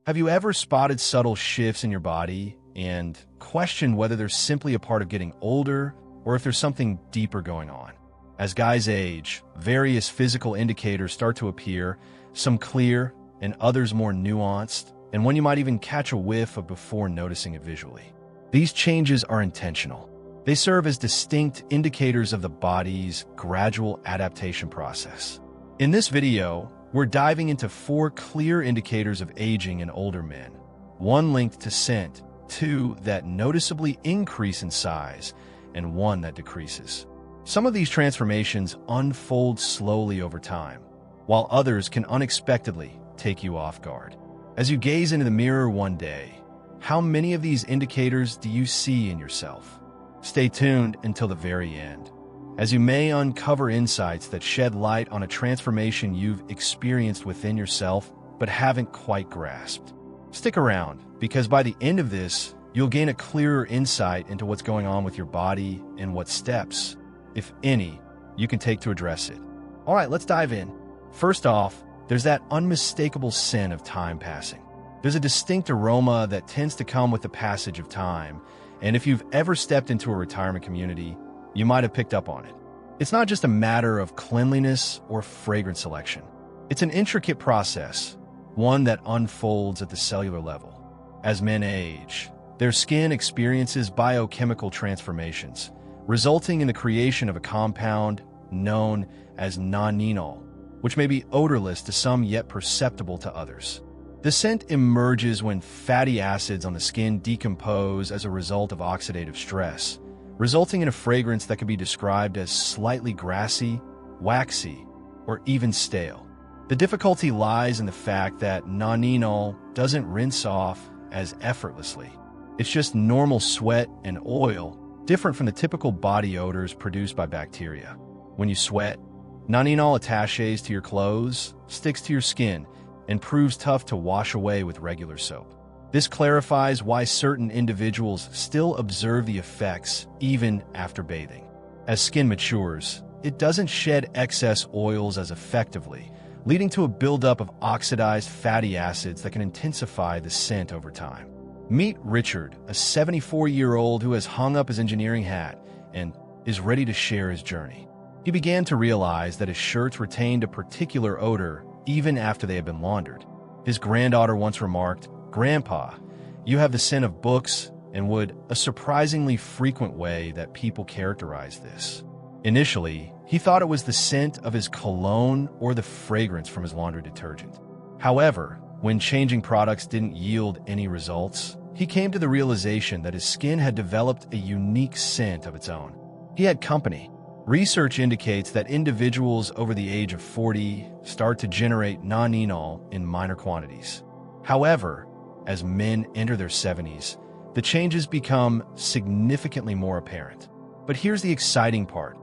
Have you ever spotted subtle shifts in your body and questioned whether they're simply a part of getting older or if there's something deeper going on? As guys age, various physical indicators start to appear, some clear and others more nuanced, and one you might even catch a whiff of before noticing it visually. These changes are intentional. They serve as distinct indicators of the body's gradual adaptation process. In this video, we're diving into 4 clear indicators of aging in older men. 1 linked to scent, 2 that noticeably increase in size, and 1 that decreases. Some of these transformations unfold slowly over time, while others can unexpectedly take you off guard. As you gaze into the mirror one day, how many of these indicators do you see in yourself? Stay tuned until the very end, as you may uncover insights that shed light on a transformation you've experienced within yourself but haven't quite grasped. Stick around, because by the end of this, you'll gain a clearer insight into what's going on with your body and what steps, if any, you can take to address it. All right, let's dive in. First off, there's that unmistakable scent of time passing. There's a distinct aroma that tends to come with the passage of time, and if you've ever stepped into a retirement community, you might have picked up on it. It's not just a matter of cleanliness or fragrance selection. It's an intricate process, one that unfolds at the cellular level. As men age, their skin experiences biochemical transformations, resulting in the creation of a compound known as nonenal, which may be odorless to some yet perceptible to others. The scent emerges when fatty acids on the skin decompose as a result of oxidative stress, resulting in a fragrance that can be described as slightly grassy, waxy, or even stale. The difficulty lies in the fact that nonenal doesn't rinse off as effortlessly. It's just normal sweat and oil, different from the typical body odors produced by bacteria. When you sweat, nonenal attaches to your clothes, sticks to your skin, and proves tough to wash away with regular soap. This clarifies why certain individuals still observe the effects even after bathing. As skin matures, it doesn't shed excess oils as effectively, leading to a buildup of oxidized fatty acids that can intensify the scent over time. Meet Richard, a 74-year-old who has hung up his engineering hat and is ready to share his journey. He began to realize that his shirts retained a particular odor even after they had been laundered. His granddaughter once remarked, "Grandpa, you have the scent of books," and would a surprisingly frequent way that people characterize this. Initially, he thought it was the scent of his cologne or the fragrance from his laundry detergent. However, when changing products didn't yield any results, he came to the realization that his skin had developed a unique scent of its own. He had company. Research indicates that individuals over the age of 40 start to generate nonenal in minor quantities. However, as men enter their 70s, the changes become significantly more apparent. But here's the exciting part.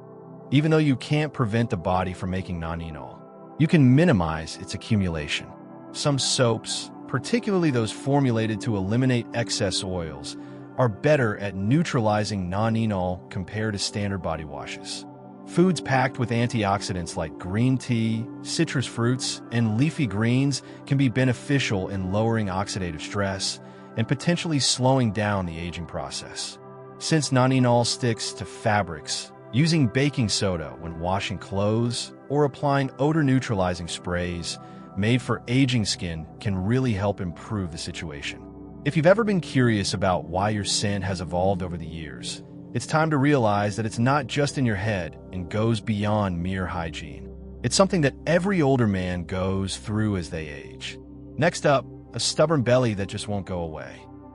Even though you can't prevent the body from making nonenal, you can minimize its accumulation. Some soaps, particularly those formulated to eliminate excess oils, are better at neutralizing nonenal compared to standard body washes. Foods packed with antioxidants like green tea, citrus fruits, and leafy greens can be beneficial in lowering oxidative stress and potentially slowing down the aging process. Since nonenal sticks to fabrics, using baking soda when washing clothes or applying odor-neutralizing sprays made for aging skin can really help improve the situation. If you've ever been curious about why your scent has evolved over the years, it's time to realize that it's not just in your head and goes beyond mere hygiene. It's something that every older man goes through as they age. Next up, a stubborn belly that just won't go away.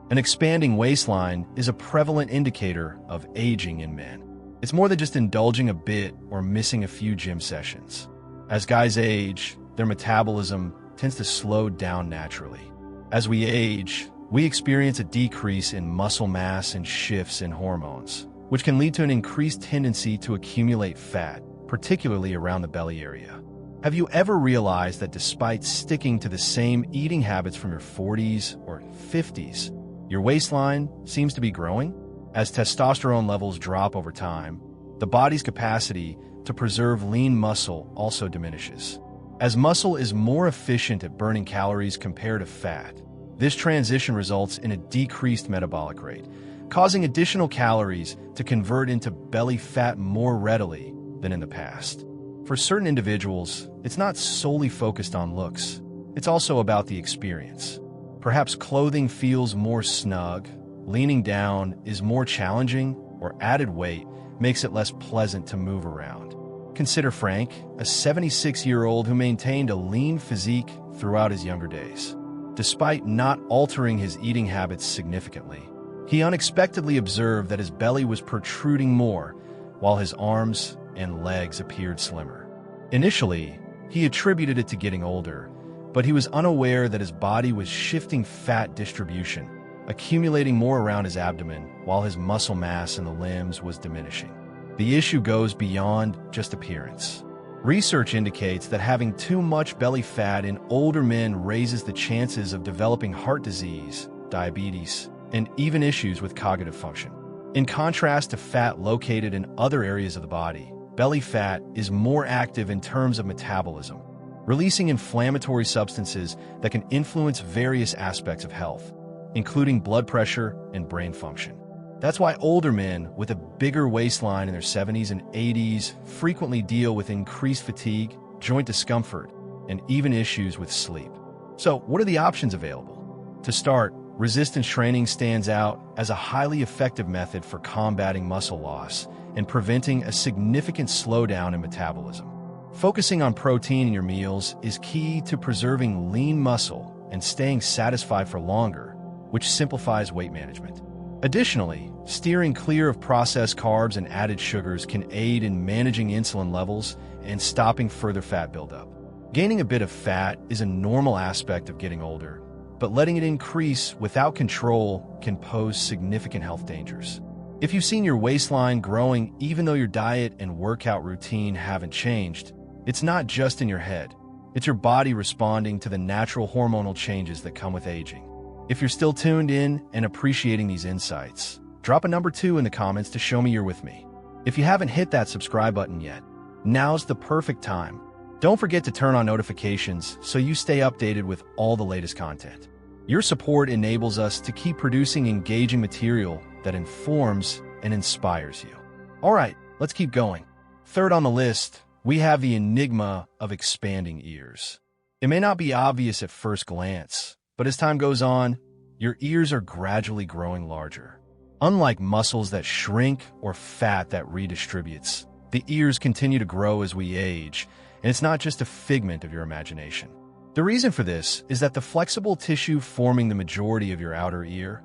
An expanding waistline is a prevalent indicator of aging in men. It's more than just indulging a bit or missing a few gym sessions. As guys age, their metabolism tends to slow down naturally. As we age, we experience a decrease in muscle mass and shifts in hormones, which can lead to an increased tendency to accumulate fat, particularly around the belly area. Have you ever realized that despite sticking to the same eating habits from your 40s or 50s, your waistline seems to be growing? As testosterone levels drop over time, the body's capacity to preserve lean muscle also diminishes. As muscle is more efficient at burning calories compared to fat, This transition results in a decreased metabolic rate, causing additional calories to convert into belly fat more readily than in the past. For certain individuals, it's not solely focused on looks. It's also about the experience. Perhaps clothing feels more snug, leaning down is more challenging, or added weight makes it less pleasant to move around. Consider Frank, a 76-year-old who maintained a lean physique throughout his younger days. Despite not altering his eating habits significantly, he unexpectedly observed that his belly was protruding more, while his arms and legs appeared slimmer. Initially, he attributed it to getting older, but he was unaware that his body was shifting fat distribution, accumulating more around his abdomen while his muscle mass in the limbs was diminishing. The issue goes beyond just appearance. Research indicates that having too much belly fat in older men raises the chances of developing heart disease, diabetes, and even issues with cognitive function. In contrast to fat located in other areas of the body, belly fat is more active in terms of metabolism, releasing inflammatory substances that can influence various aspects of health, including blood pressure and brain function. That's why older men with a bigger waistline in their 70s and 80s frequently deal with increased fatigue, joint discomfort, and even issues with sleep. So, what are the options available? To start, resistance training stands out as a highly effective method for combating muscle loss and preventing a significant slowdown in metabolism. Focusing on protein in your meals is key to preserving lean muscle and staying satisfied for longer, which simplifies weight management. Additionally, steering clear of processed carbs and added sugars can aid in managing insulin levels and stopping further fat buildup. Gaining a bit of fat is a normal aspect of getting older, but letting it increase without control can pose significant health dangers. If you've seen your waistline growing even though your diet and workout routine haven't changed, it's not just in your head. It's your body responding to the natural hormonal changes that come with aging. If you're still tuned in and appreciating these insights, drop a number 2 in the comments to show me you're with me. If you haven't hit that subscribe button yet, now's the perfect time. Don't forget to turn on notifications so you stay updated with all the latest content. Your support enables us to keep producing engaging material that informs and inspires you. All right, let's keep going. Third on the list, we have the enigma of expanding ears. It may not be obvious at first glance, but as time goes on, your ears are gradually growing larger. Unlike muscles that shrink or fat that redistributes, the ears continue to grow as we age, and it's not just a figment of your imagination. The reason for this is that the flexible tissue forming the majority of your outer ear,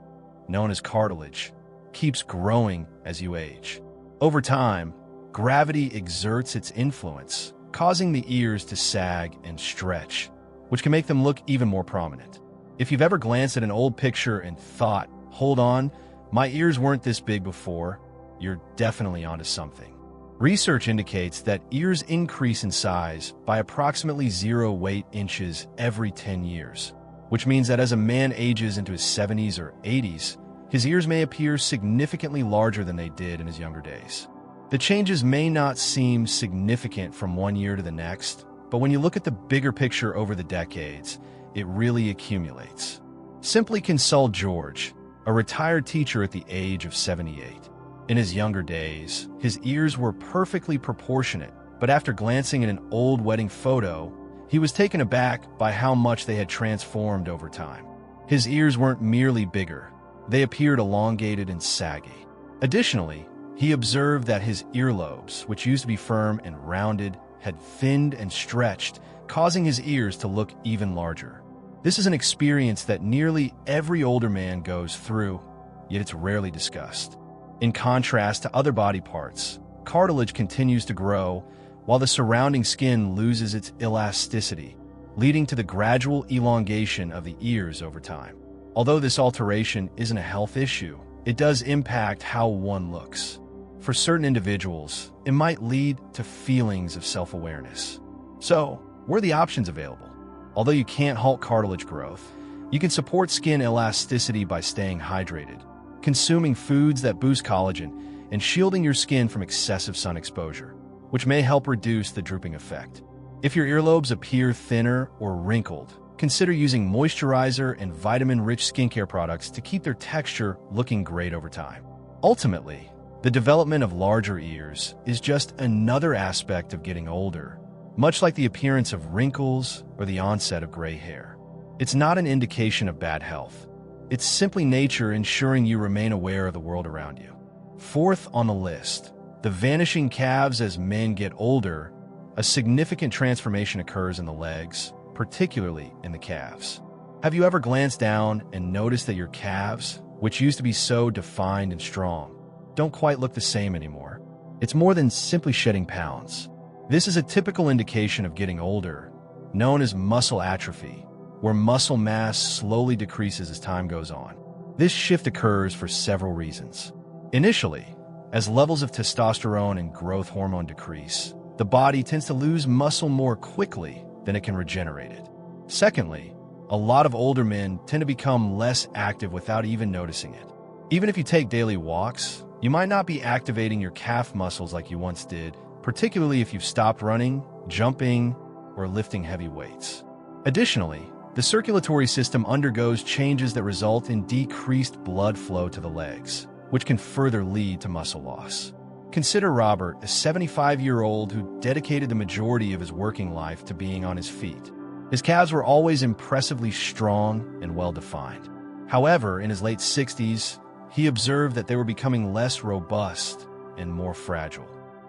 known as cartilage, keeps growing as you age. Over time, gravity exerts its influence, causing the ears to sag and stretch, which can make them look even more prominent. If you've ever glanced at an old picture and thought, hold on, my ears weren't this big before, you're definitely onto something. Research indicates that ears increase in size by approximately 0.8 inches every 10 years, which means that as a man ages into his 70s or 80s, his ears may appear significantly larger than they did in his younger days. The changes may not seem significant from one year to the next, but when you look at the bigger picture over the decades, it really accumulates. Simply consult George, a retired teacher at the age of 78. In his younger days, his ears were perfectly proportionate, but after glancing at an old wedding photo, he was taken aback by how much they had transformed over time. His ears weren't merely bigger, they appeared elongated and saggy. Additionally, he observed that his earlobes, which used to be firm and rounded, had thinned and stretched, causing his ears to look even larger. This is an experience that nearly every older man goes through, yet it's rarely discussed. In contrast to other body parts, cartilage continues to grow while the surrounding skin loses its elasticity, leading to the gradual elongation of the ears over time. Although this alteration isn't a health issue, it does impact how one looks. For certain individuals, it might lead to feelings of self-awareness. So, what are the options available? Although you can't halt cartilage growth, you can support skin elasticity by staying hydrated, consuming foods that boost collagen, and shielding your skin from excessive sun exposure, which may help reduce the drooping effect. If your earlobes appear thinner or wrinkled, consider using moisturizer and vitamin-rich skincare products to keep their texture looking great over time. Ultimately, the development of larger ears is just another aspect of getting older, much like the appearance of wrinkles or the onset of gray hair. It's not an indication of bad health. It's simply nature ensuring you remain aware of the world around you. Fourth on the list, the vanishing calves. As men get older, a significant transformation occurs in the legs, particularly in the calves. Have you ever glanced down and noticed that your calves, which used to be so defined and strong, don't quite look the same anymore? It's more than simply shedding pounds. This is a typical indication of getting older, known as muscle atrophy, where muscle mass slowly decreases as time goes on. This shift occurs for several reasons. Initially, as levels of testosterone and growth hormone decrease, the body tends to lose muscle more quickly than it can regenerate it. Secondly, a lot of older men tend to become less active without even noticing it. Even if you take daily walks, you might not be activating your calf muscles like you once did, particularly if you've stopped running, jumping, or lifting heavy weights. Additionally, the circulatory system undergoes changes that result in decreased blood flow to the legs, which can further lead to muscle loss. Consider Robert, a 75-year-old who dedicated the majority of his working life to being on his feet. His calves were always impressively strong and well-defined. However, in his late 60s, he observed that they were becoming less robust and more fragile.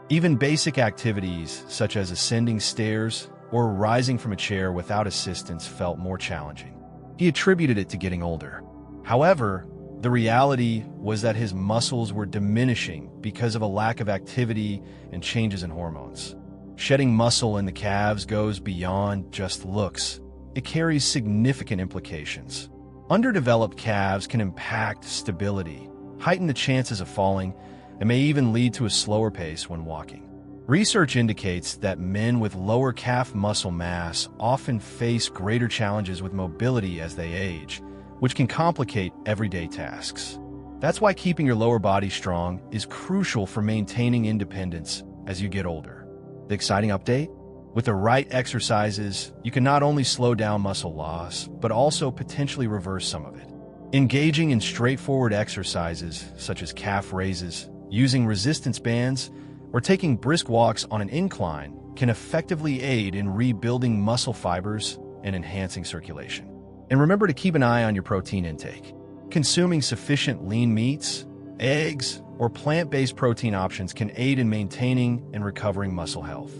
Even basic activities such as ascending stairs or rising from a chair without assistance felt more challenging. He attributed it to getting older. However, the reality was that his muscles were diminishing because of a lack of activity and changes in hormones. Shedding muscle in the calves goes beyond just looks. It carries significant implications. Underdeveloped calves can impact stability, heighten the chances of falling, and may even lead to a slower pace when walking. Research indicates that men with lower calf muscle mass often face greater challenges with mobility as they age, which can complicate everyday tasks. That's why keeping your lower body strong is crucial for maintaining independence as you get older. The exciting update? With the right exercises, you can not only slow down muscle loss, but also potentially reverse some of it. Engaging in straightforward exercises, such as calf raises, using resistance bands, or taking brisk walks on an incline can effectively aid in rebuilding muscle fibers and enhancing circulation. And remember to keep an eye on your protein intake. Consuming sufficient lean meats, eggs, or plant-based protein options can aid in maintaining and recovering muscle health.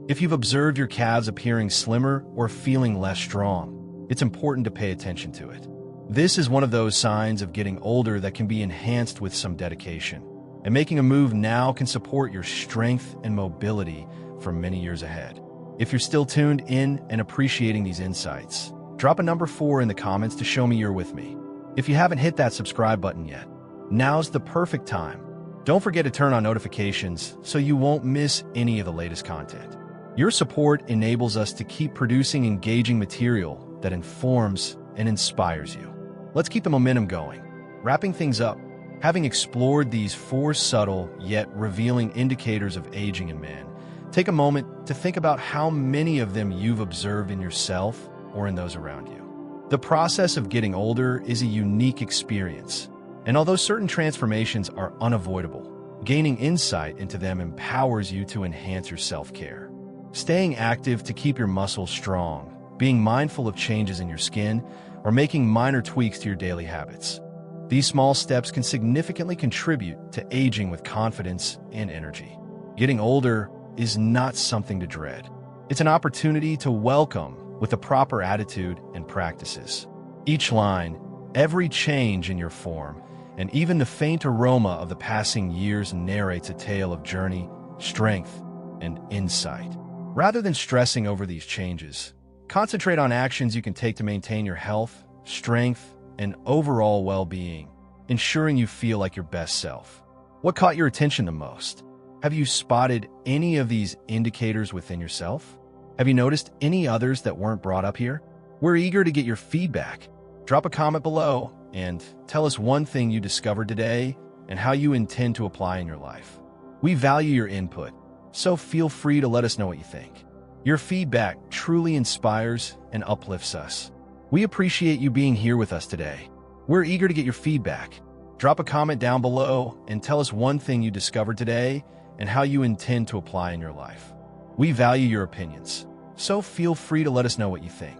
If you've observed your calves appearing slimmer or feeling less strong, it's important to pay attention to it. This is one of those signs of getting older that can be enhanced with some dedication, and making a move now can support your strength and mobility for many years ahead. If you're still tuned in and appreciating these insights, drop a number 4 in the comments to show me you're with me. If you haven't hit that subscribe button yet, now's the perfect time. Don't forget to turn on notifications so you won't miss any of the latest content. Your support enables us to keep producing engaging material that informs and inspires you. Let's keep the momentum going. Wrapping things up, having explored these 4 subtle yet revealing indicators of aging in men, take a moment to think about how many of them you've observed in yourself or in those around you. The process of getting older is a unique experience, and although certain transformations are unavoidable, gaining insight into them empowers you to enhance your self-care. Staying active to keep your muscles strong, being mindful of changes in your skin, or making minor tweaks to your daily habits. These small steps can significantly contribute to aging with confidence and energy. Getting older is not something to dread. It's an opportunity to welcome with the proper attitude and practices. Each line, every change in your form, and even the faint aroma of the passing years narrates a tale of journey, strength, and insight. Rather than stressing over these changes, concentrate on actions you can take to maintain your health, strength, and overall well-being, ensuring you feel like your best self. What caught your attention the most? Have you spotted any of these indicators within yourself? Have you noticed any others that weren't brought up here? We're eager to get your feedback. Drop a comment below and tell us one thing you discovered today and how you intend to apply in your life. We value your input, so feel free to let us know what you think. Your feedback truly inspires and uplifts us, We appreciate you being here with us today. We're eager to get your feedback. Drop a comment down below and tell us one thing you discovered today and how you intend to apply in your life. We value your opinions, so feel free to let us know what you think.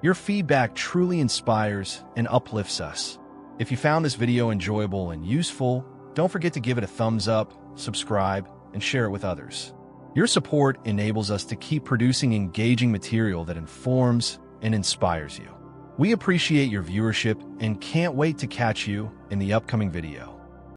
Your feedback truly inspires and uplifts us. If you found this video enjoyable and useful, don't forget to give it a thumbs up, subscribe, and share it with others. Your support enables us to keep producing engaging material that informs and inspires you. We appreciate your viewership and can't wait to catch you in the upcoming video.